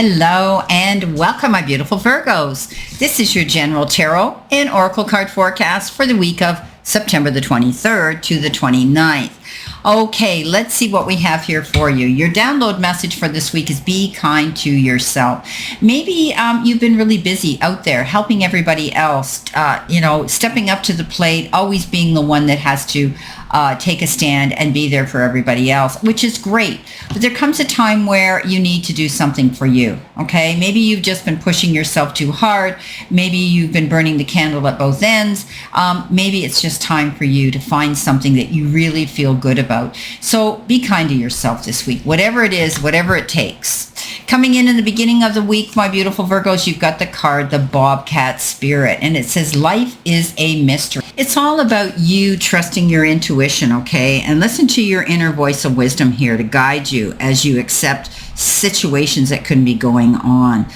Hello and welcome, my beautiful Virgos. This is your general tarot and oracle card forecast for the week of September the 23rd to the 29th. Okay, let's see what we have here for you. Your download message for this week is be kind to yourself. Maybe you've been really busy out there helping everybody else, stepping up to the plate, always being the one that has to take a stand and be there for everybody else, which is great. But there comes a time where you need to do something for you, okay? Maybe you've just been pushing yourself too hard. Maybe you've been burning the candle at both ends. Maybe it's just time for you to find something that you really feel good about. So be kind to yourself this week, whatever it is, whatever it takes. Coming in the beginning of the week, my beautiful Virgos, you've got the card, the Bobcat Spirit, and it says life is a mystery. It's all about you trusting your intuition, okay? And listen to your inner voice of wisdom here to guide you as you accept situations that could be going on.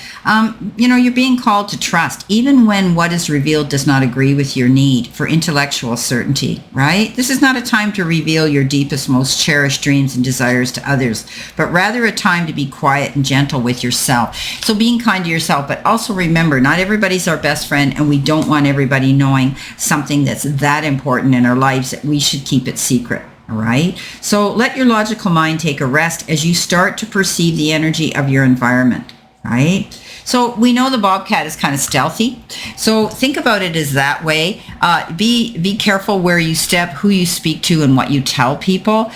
You're being called to trust, even when what is revealed does not agree with your need for intellectual certainty, right? This is not a time to reveal your deepest, most cherished dreams and desires to others, but rather a time to be quiet and gentle with yourself. So being kind to yourself, but also remember, not everybody's our best friend, and we don't want everybody knowing something that's that important in our lives that we should keep it secret. All right. So let your logical mind take a rest as you start to perceive the energy of your environment. Right. So we know the Bobcat is kind of stealthy. So think about it as that way. Be careful where you step, who you speak to, and what you tell people.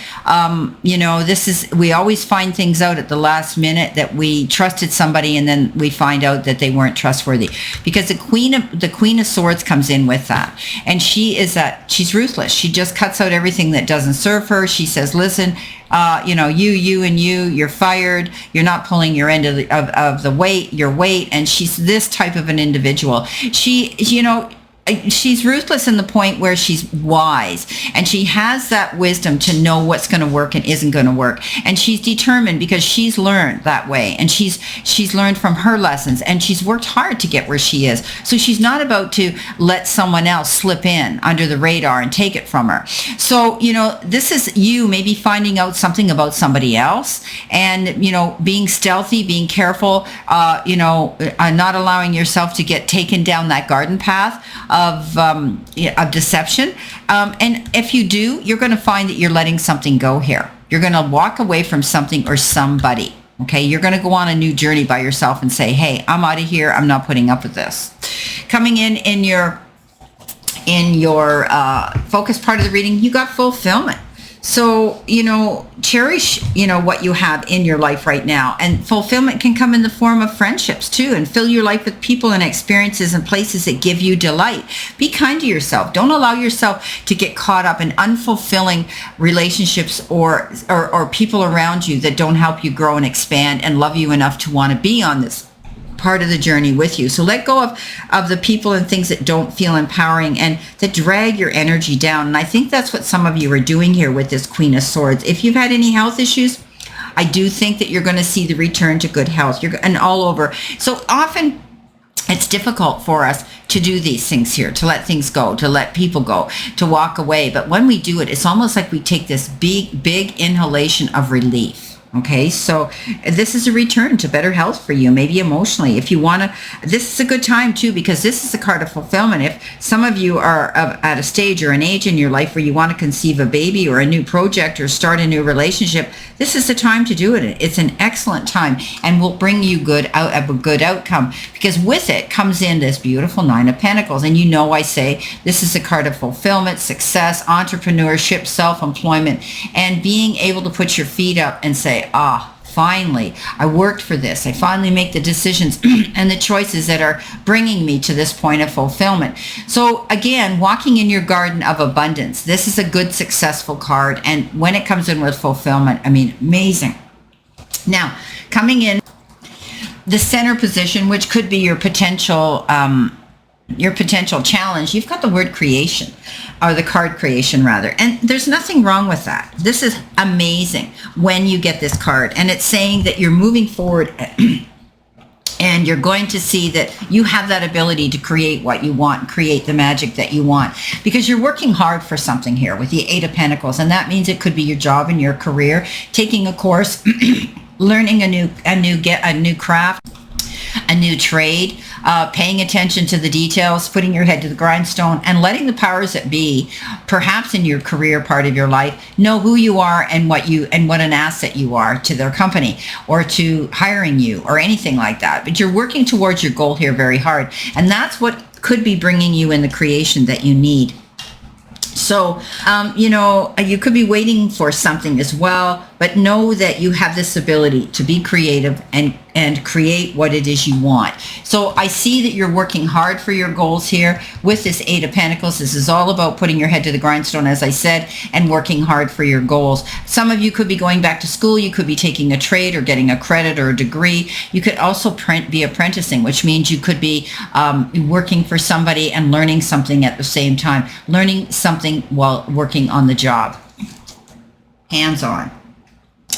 We always find things out at the last minute that we trusted somebody and then we find out that they weren't trustworthy, because the Queen of Swords comes in with that, and she's ruthless. She just cuts out everything that doesn't serve her. She says, listen, you're fired. You're not pulling your end of the weight, your weight. And she's this type of an individual. She's ruthless in the point where she's wise, and she has that wisdom to know what's going to work and isn't going to work. And she's determined because she's learned that way, and she's learned from her lessons, and she's worked hard to get where she is. So she's not about to let someone else slip in under the radar and take it from her. So, this is you maybe finding out something about somebody else and, being stealthy, being careful, not allowing yourself to get taken down that garden path of deception. And if you do, you're going to find that you're letting something go here. You're going to walk away from something or somebody. Okay, you're going to go on a new journey by yourself and say, hey, I'm out of here. I'm not putting up with this. Coming in your focus part of the reading, you got fulfillment. So, cherish, what you have in your life right now. And fulfillment can come in the form of friendships too, and fill your life with people and experiences and places that give you delight. Be kind to yourself. Don't allow yourself to get caught up in unfulfilling relationships or people around you that don't help you grow and expand and love you enough to want to be on this part of the journey with you. So let go of the people and things that don't feel empowering and that drag your energy down. And I think that's what some of you are doing here with this Queen of Swords. If you've had any health issues, I do think that you're going to see the return to good health. And all over. So often it's difficult for us to do these things here, to let things go, to let people go, to walk away. But when we do it, it's almost like we take this big inhalation of relief. Okay, so this is a return to better health for you, maybe emotionally. If you want to, this is a good time too, because this is a card of fulfillment. If some of you are at a stage or an age in your life where you want to conceive a baby or a new project or start a new relationship, this is the time to do it. It's an excellent time and will bring you a good outcome, because with it comes in this beautiful Nine of Pentacles. And I say this is a card of fulfillment, success, entrepreneurship, self-employment, and being able to put your feet up and say, finally, I worked for this. I finally make the decisions and the choices that are bringing me to this point of fulfillment. So again, walking in your garden of abundance. This is a good, successful card. And when it comes in with fulfillment, amazing. Now, coming in the center position, which could be your potential challenge, you've got the word creation, or the card creation rather. And there's nothing wrong with that. This is amazing when you get this card. And it's saying that you're moving forward and you're going to see that you have that ability to create what you want, create the magic that you want, because you're working hard for something here with the Eight of Pentacles. And that means it could be your job and your career, taking a course learning a new craft, a new trade, paying attention to the details, putting your head to the grindstone, and letting the powers that be, perhaps in your career part of your life, know who you are and what an asset you are to their company or to hiring you or anything like that. But you're working towards your goal here very hard, and that's what could be bringing you in the creation that you need. So, you could be waiting for something as well, but know that you have this ability to be creative and create what it is you want. So I see that you're working hard for your goals here with this Eight of Pentacles. This is all about putting your head to the grindstone, as I said, and working hard for your goals. Some of you could be going back to school. You could be taking a trade or getting a credit or a degree. You could also be apprenticing, which means you could be working for somebody and learning something at the same time, learning something while working on the job. Hands-on.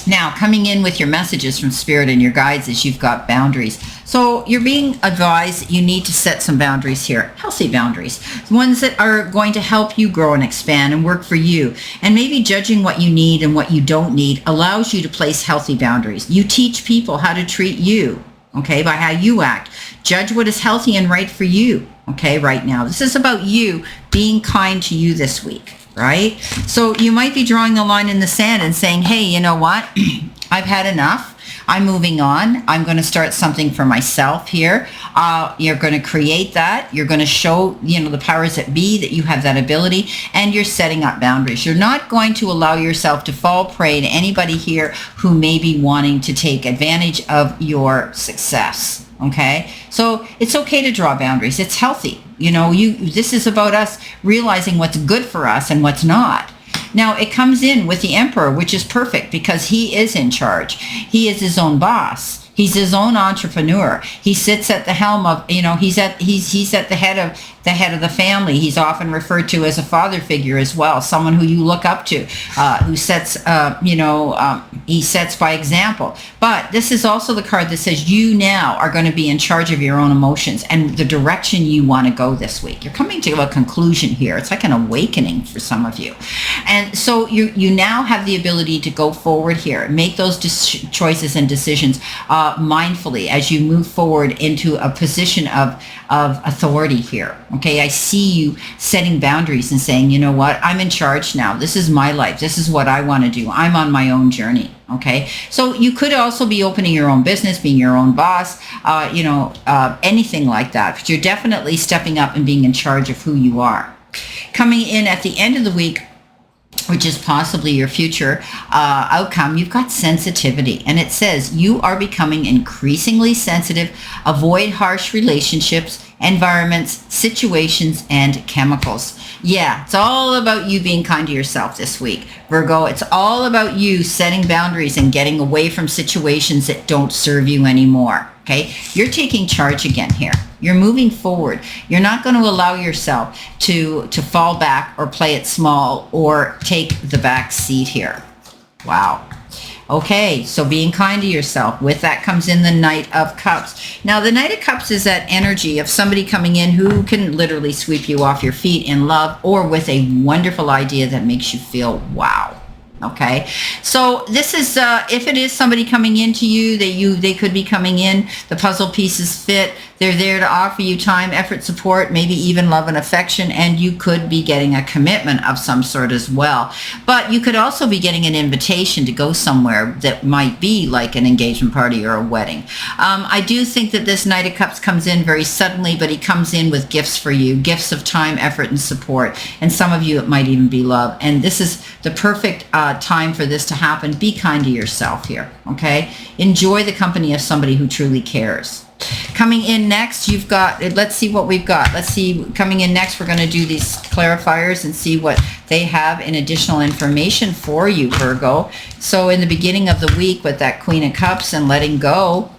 Now, coming in with your messages from Spirit and your guides is you've got boundaries. So you're being advised you need to set some boundaries here, healthy boundaries, ones that are going to help you grow and expand and work for you. And maybe judging what you need and what you don't need allows you to place healthy boundaries. You teach people how to treat you, okay, by how you act. Judge what is healthy and right for you, okay, right now. This is about you being kind to you this week. Right? So you might be drawing a line in the sand and saying, hey, you know what? I've had enough. I'm moving on. I'm going to start something for myself here. You're going to create that. You're going to show, the powers that be that you have that ability, and you're setting up boundaries. You're not going to allow yourself to fall prey to anybody here who may be wanting to take advantage of your success. Okay, so it's okay to draw boundaries. It's healthy. This is about us realizing what's good for us and what's not. Now, it comes in with the Emperor, which is perfect because he is in charge. He is his own boss. He's his own entrepreneur. He sits at the helm of, he's at the head of the family. He's often referred to as a father figure as well, someone who you look up to, who sets, he sets by example. But this is also the card that says you now are going to be in charge of your own emotions and the direction you want to go this week. You're coming to a conclusion here. It's like an awakening for some of you. And so you now have the ability to go forward here, make those choices and decisions mindfully as you move forward into a position of authority here. Okay, I see you setting boundaries and saying, you know what, I'm in charge now. This is my life. This is what I want to do. I'm on my own journey. Okay, so you could also be opening your own business, being your own boss, anything like that. But you're definitely stepping up and being in charge of who you are. Coming in at the end of the week, which is possibly your future outcome, you've got sensitivity. And it says you are becoming increasingly sensitive. Avoid harsh relationships, environments, situations, and chemicals. Yeah, it's all about you being kind to yourself this week, Virgo. It's all about you setting boundaries and getting away from situations that don't serve you anymore. Okay, you're taking charge again here. You're moving forward. You're not going to allow yourself to fall back or play it small or take the back seat here. Wow. Okay, so being kind to yourself. With that comes in the Knight of Cups. Now, the Knight of Cups is that energy of somebody coming in who can literally sweep you off your feet in love or with a wonderful idea that makes you feel wow. Okay, so this is if it is somebody coming into you, they could be coming in, the puzzle pieces fit, they're there to offer you time, effort, support, maybe even love and affection, and you could be getting a commitment of some sort as well. But you could also be getting an invitation to go somewhere that might be like an engagement party or a wedding. I do think that this Knight of Cups comes in very suddenly, but he comes in with gifts for you, gifts of time, effort, and support. And some of you, it might even be love. And this is the perfect time for this to happen. Be kind to yourself here, okay? Enjoy the company of somebody who truly cares. Coming in next, you've got, let's see what we've got. Let's see, coming in next, we're going to do these clarifiers and see what they have in additional information for you, Virgo. So in the beginning of the week with that Queen of Cups and letting go,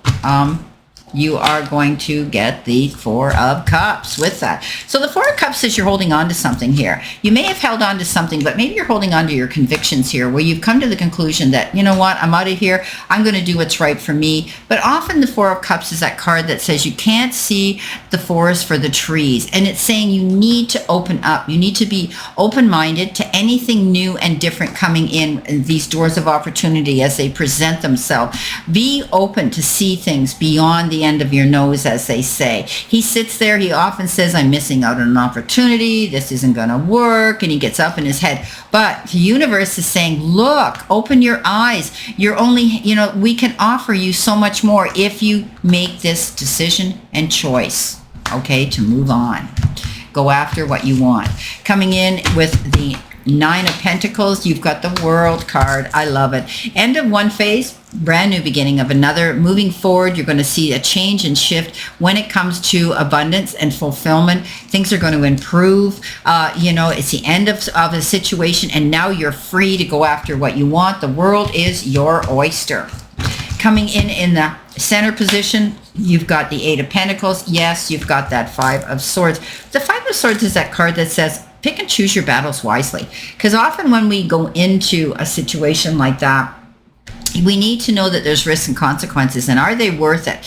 you are going to get the Four of Cups with that. So the Four of Cups says you're holding on to something here. You may have held on to something, but maybe you're holding on to your convictions here, where you've come to the conclusion that, you know what, I'm out of here. I'm going to do what's right for me. But often the Four of Cups is that card that says you can't see the forest for the trees. And it's saying you need to open up. You need to be open-minded to anything new and different coming in these doors of opportunity as they present themselves. Be open to see things beyond the end of your nose, as they say. He sits there, he often says, I'm missing out on an opportunity, this isn't going to work, and he gets up in his head. But the universe is saying, look, open your eyes. You're only, we can offer you so much more if you make this decision and choice, okay, to move on. Go after what you want. Coming in with the Nine of Pentacles, you've got the World card. I love it. End of one phase, brand new beginning of another. Moving forward, you're going to see a change and shift when it comes to abundance and fulfillment. Things are going to improve. It's the end of a situation, and now you're free to go after what you want. The world is your oyster. Coming in the center position, you've got the Eight of Pentacles. Yes, you've got that Five of Swords. The Five of Swords is that card that says, pick and choose your battles wisely. Because often when we go into a situation like that, we need to know that there's risks and consequences, and are they worth it?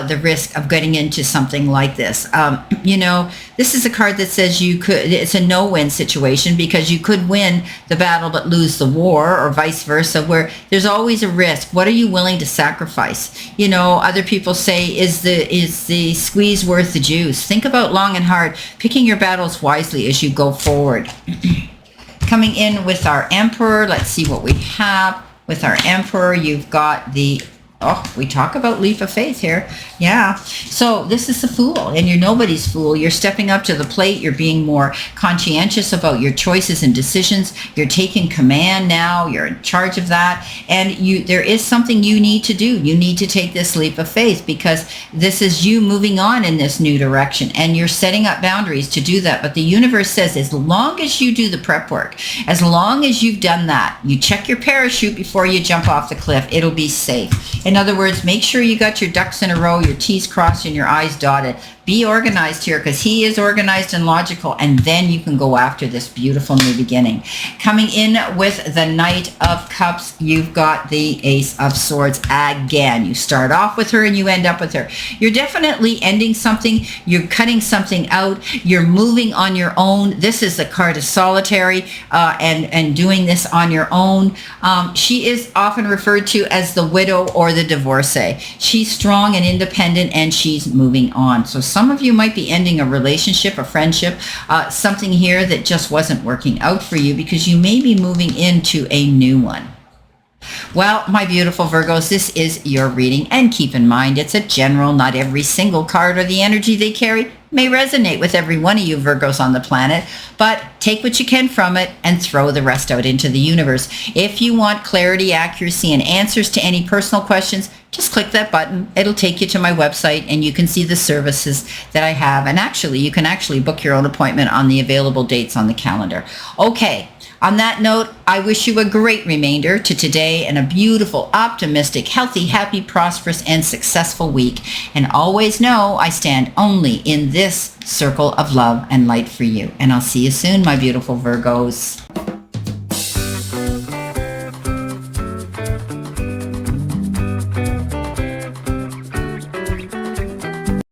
The risk of getting into something like this. This is a card that says it's a no-win situation, because you could win the battle but lose the war, or vice versa, where there's always a risk. What are you willing to sacrifice? Other people say, is the squeeze worth the juice? Think about long and hard, picking your battles wisely as you go forward. Coming in with our Emperor, let's see what we have. With our Emperor, you've got we talk about leap of faith here. Yeah. So this is the Fool, and you're nobody's fool. You're stepping up to the plate. You're being more conscientious about your choices and decisions. You're taking command now. You're in charge of that. And there is something you need to do. You need to take this leap of faith, because this is you moving on in this new direction, and you're setting up boundaries to do that. But the universe says, as long as you do the prep work, as long as you've done that, you check your parachute before you jump off the cliff, it'll be safe. In other words, make sure you got your ducks in a row, your T's crossed and your I's dotted. Be organized here, because he is organized and logical, and then you can go after this beautiful new beginning. Coming in with the Knight of Cups, you've got the Ace of Swords again. You start off with her and you end up with her. You're definitely ending something. You're cutting something out. You're moving on your own. This is the card of solitary and doing this on your own. She is often referred to as the widow or the divorcee. She's strong and independent, and she's moving on. So some of you might be ending a relationship, a friendship, something here that just wasn't working out for you, because you may be moving into a new one. Well, my beautiful Virgos, this is your reading, and keep in mind, it's a general. Not every single card or the energy they carry may resonate with every one of you Virgos on the planet, but take what you can from it and throw the rest out into the universe. If you want clarity, accuracy, and answers to any personal questions, just click that button. It'll take you to my website, and you can see the services that I have. And actually, you can book your own appointment on the available dates on the calendar. Okay. On that note, I wish you a great remainder to today, and a beautiful, optimistic, healthy, happy, prosperous, and successful week. And always know I stand only in this circle of love and light for you. And I'll see you soon, my beautiful Virgos.